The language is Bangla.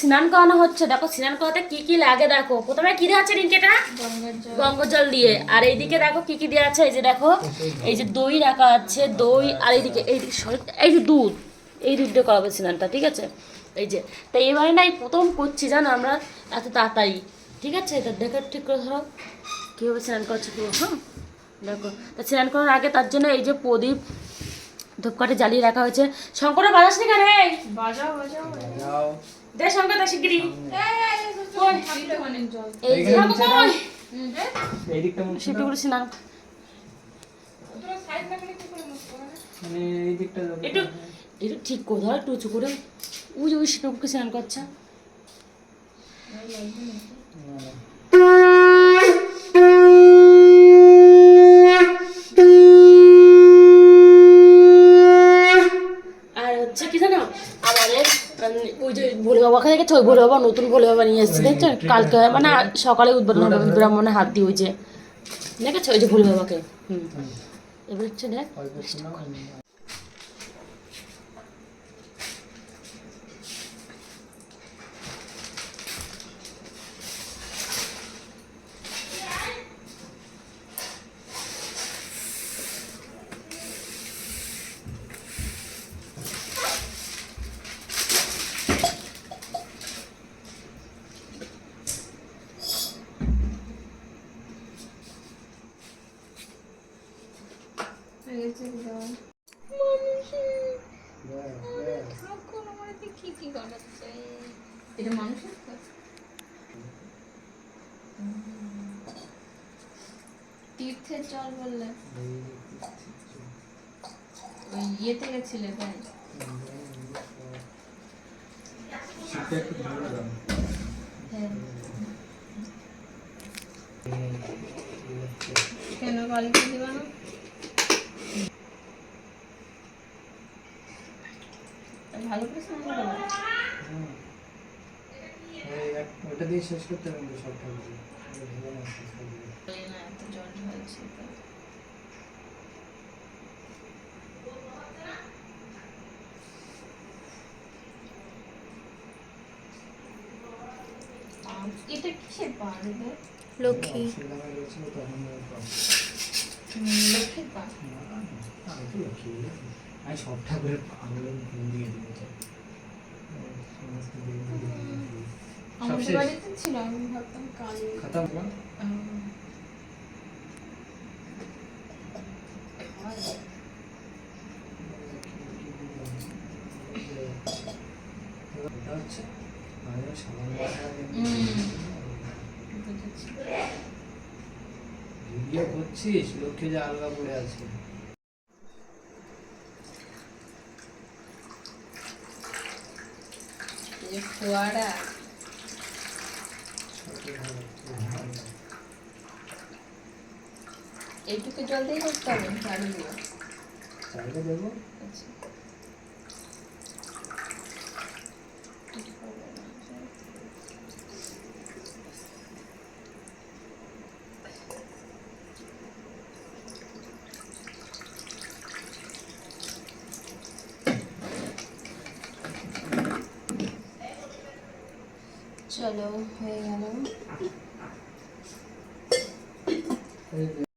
স্নান করানো হচ্ছে। দেখো স্নান করাতে কি কি লাগে দেখো। প্রথমে কি দেওয়া আছে রিঙ্কেটা? গঙ্গা জল দিয়ে। আর এইদিকে দেখো কি কি দেওয়া আছে। এই যে দেখো, এই যে দই রাখা আছে, দই। আর এইদিকে এই যে দুধ, এই দুধ দিয়ে করাবে স্নানটা, ঠিক আছে? এই যে তাই এবারে না, এই প্রথম করছি জানো আমরা এত তাড়াতাড়ি, ঠিক আছে? এটা দেখো ঠিক করে ধরো কীভাবে স্নান করছে পুরো। হ্যাঁ দেখো, তা স্নান করার আগে তার জন্য এই যে প্রদীপ ধূপকাঠি জ্বালিয়ে রাখা হয়েছে। শঙ্করের বাজাস নি কেন? বাজাও বাজাও বাজাও দে শঙ্কর, দে শিগগিরি। শিবটুকুর স্নান একটু একটু ঠিক করে ধর, একটু উঁচু করে। ওই যে ওই শিবটুকুকে স্নান করছে। আর হচ্ছে কি জানো, আমাদের ওই যে ভোলে বাবাকে দেখেছো? ওই ভোলে বাবা নতুন ভোলে বাবা নিয়ে এসেছে, দেখছো? কালকে মানে সকালে উদ্বোধন হবে ব্রাহ্মণের হাত দিয়ে। ওই যে দেখেছো ওই যে ভোলে বাবাকে। এবার হচ্ছে দেখ তীর্থের জল বললে ওই ইয়েতে গেছিলে তাই? কেন বালিতে দিবা না? ভালো করে স্নান করো। ওটা দিয়ে শেষ করতে হবে সবটা। এত জল হয়েছে তো। এটা কিসের পাড়? লক্ষ্মী লক্ষ্মীর পাড়। আমি সব ঠাকুরের আঙুলের ফুল দিয়ে দেবো তো। আমাদের বাড়িতে ছিল, আমি ভাবতাম কালী খতম না। ভিডিও করছিস? লক্ষ্মী যে আলগা পড়ে আছে। ফোয়ারা এইটুকু জল দিয়ে করতে হবে। ঝাড়ু দিয়ে চাইলে দেবো। আচ্ছা চলো হয়ে গেল।